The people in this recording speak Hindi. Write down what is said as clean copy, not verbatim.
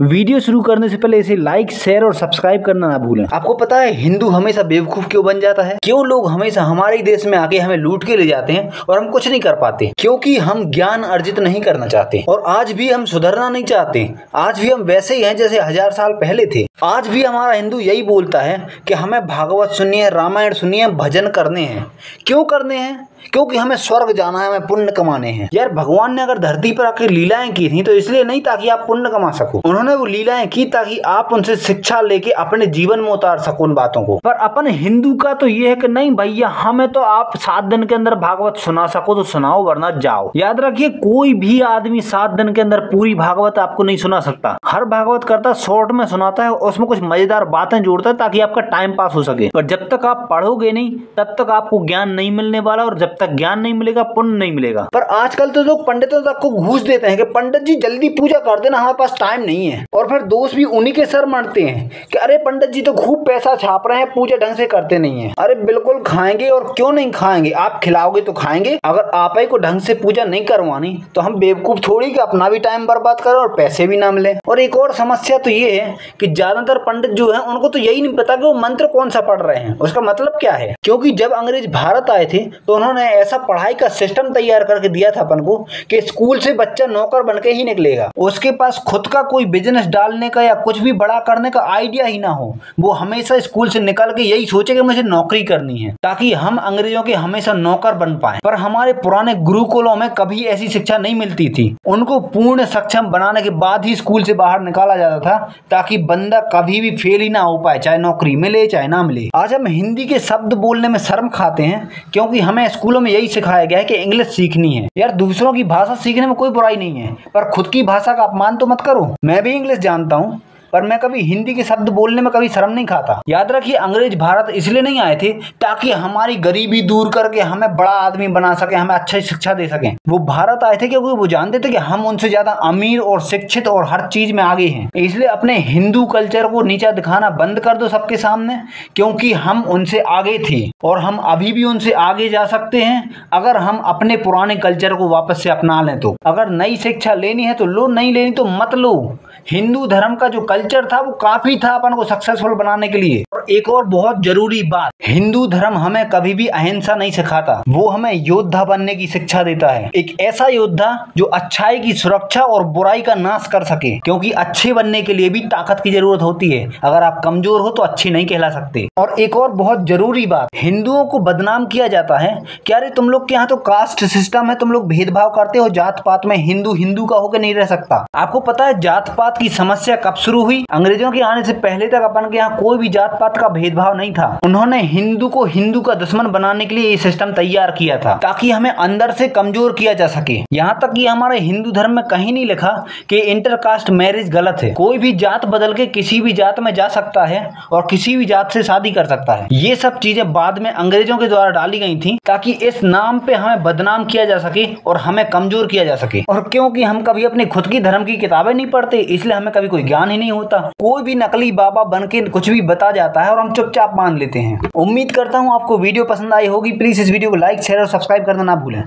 वीडियो शुरू करने से पहले इसे लाइक, शेयर और सब्सक्राइब करना ना भूलें। आपको पता है हिंदू हमेशा बेवकूफ क्यों बन जाता है? क्यों लोग हमेशा हमारे ही देश में आके हमें लूट के ले जाते हैं और हम कुछ नहीं कर पाते? क्योंकि हम ज्ञान अर्जित नहीं करना चाहते और आज भी हम सुधरना नहीं चाहते। आज भी हम वैसे ही हैं जैसे 1000 साल पहले थे। आज भी हमारा हिंदू यही बोलता है कि हमें भागवत सुनिए, रामायण सुनिए, भजन करने हैं। क्यों करने हैं? क्योंकि हमें स्वर्ग जाना है, हमें पुण्य कमाने हैं। यार भगवान ने अगर धरती पर आकर लीलाएं की थी तो इसलिए नहीं ताकि आप पुण्य कमा सको। उन्होंने वो लीलाएं की ताकि आप उनसे शिक्षा लेके अपने जीवन में उतार सको उन बातों को। पर अपन हिंदू का तो ये है कि नहीं भैया, हमें तो आप 7 दिन के अंदर भागवत सुना सको तो सुनाओ, वरना जाओ। याद रखिए, कोई भी आदमी 7 दिन के अंदर पूरी भागवत आपको नहीं सुना सकता। हर भागवत करता शॉर्ट में सुनाता है, उसमें कुछ मजेदार बातें जोड़ता है ताकि आपका टाइम पास हो सके। पर जब तक आप पढ़ोगे नहीं तब तक आपको ज्ञान नहीं मिलने वाला, और जब तक ज्ञान नहीं मिलेगा पुण्य नहीं मिलेगा। पर आजकल तो लोग पंडितों तक को घूस देते हैं कि पंडित जी जल्दी पूजा कर देना, हमारे पास टाइम नहीं है। और फिर दोस्त भी उन्हीं के सर मरते हैं कि अरे पंडित जी तो खूब पैसा छाप रहे हैं, पूजा ढंग से करते नहीं है। अरे बिल्कुल खाएंगे, और क्यों नहीं खाएंगे? आप खिलाओगे तो खाएंगे। अगर आप ही को ढंग से पूजा नहीं करवानी तो हम बेवकूफ थोड़ी कि अपना भी टाइम बर्बाद करें और पैसे भी ना मिले। और एक और समस्या तो ये है कि ज्यादातर पंडित जो है उनको तो यही नहीं पता कि वो मंत्र कौन सा पढ़ रहे हैं, उसका मतलब क्या है। क्योंकि जब अंग्रेज भारत आए थे तो उन्होंने ऐसा पढ़ाई का सिस्टम तैयार करके दिया था अपन को कि स्कूल से बच्चा नौकर बनके ही निकलेगा। उसके पास खुद का कोई बिजनेस डालने का या कुछ भी बड़ा करने का आइडिया ही ना हो। वो हमेशा स्कूल से निकल के यही सोचे कि मुझे नौकरी करनी है, ताकि हम अंग्रेजों के हमेशा नौकर बन पाए। पर हमारे पुराने गुरुकुलों में कभी ऐसी शिक्षा नहीं मिलती थी। उनको पूर्ण सक्षम बनाने के बाद ही स्कूल से बाहर निकाला जाता था, ताकि बंदा कभी भी फेल ही ना हो पाए, चाहे नौकरी मिले चाहे ना मिले। आज हम हिंदी के शब्द बोलने में शर्म खाते हैं क्योंकि हमें स्कूलों में यही सिखाया गया है कि इंग्लिश सीखनी है। यार दूसरों की भाषा सीखने में कोई बुराई नहीं है, पर खुद की भाषा का अपमान तो मत करो। मैं भी इंग्लिश जानता हूँ, पर मैं कभी हिंदी के शब्द बोलने में कभी शर्म नहीं खाता। याद रखिए, अंग्रेज भारत इसलिए नहीं आए थे ताकि हमारी गरीबी दूर करके हमें बड़ा आदमी बना सके, हमें अच्छी शिक्षा दे सके। वो भारत आए थे क्योंकि वो जानते थे कि हम उनसे ज्यादा अमीर और शिक्षित और हर चीज में आगे हैं। इसलिए अपने हिंदू कल्चर को नीचा दिखाना बंद कर दो सबके सामने, क्योंकि हम उनसे आगे थे और हम अभी भी उनसे आगे जा सकते हैं अगर हम अपने पुराने कल्चर को वापस से अपना लें तो। अगर नई शिक्षा लेनी है तो लो, नहीं लेनी तो मत लो। हिंदू धर्म का जो कल्चर था वो काफी था अपन को सक्सेसफुल बनाने के लिए। और एक और बहुत जरूरी बात, हिंदू धर्म हमें कभी भी अहिंसा नहीं सिखाता, वो हमें योद्धा बनने की शिक्षा देता है। एक ऐसा योद्धा जो अच्छाई की सुरक्षा और बुराई का नाश कर सके, क्योंकि अच्छे बनने के लिए भी ताकत की जरूरत होती है। अगर आप कमजोर हो तो अच्छे नहीं कहला सकते। और एक और बहुत जरूरी बात, हिंदुओं को बदनाम किया जाता है कि अरे तुम लोग के यहाँ तो कास्ट सिस्टम है, तुम लोग भेदभाव करते हो, जात पात में हिंदू हिंदू का होकर नहीं रह सकता। आपको पता है जात पात की समस्या कब शुरू हुई? अंग्रेजों के आने से पहले तक अपन के यहाँ कोई भी जात पात का भेदभाव नहीं था। उन्होंने हिंदू को हिंदू का दुश्मन बनाने के लिए ये सिस्टम तैयार किया था ताकि हमें अंदर से कमजोर किया जा सके। यहाँ तक कि हमारे हिंदू धर्म में कहीं नहीं लिखा कि इंटरकास्ट मैरिज गलत है। कोई भी जात बदल के किसी भी जात में जा सकता है और किसी भी जात से शादी कर सकता है। ये सब चीजें बाद में अंग्रेजों के द्वारा डाली गई थी ताकि इस नाम पे हमें बदनाम किया जा सके और हमें कमजोर किया जा सके। और क्योंकि हम कभी अपनी खुद की धर्म की किताबें नहीं पढ़ते, इसलिए हमें कभी कोई ज्ञान ही नहीं होता। कोई भी नकली बाबा बनके कुछ भी बता जाता है और हम चुपचाप मान लेते हैं। उम्मीद करता हूँ आपको वीडियो पसंद आई होगी। प्लीज इस वीडियो को लाइक, शेयर और सब्सक्राइब करना ना भूलें।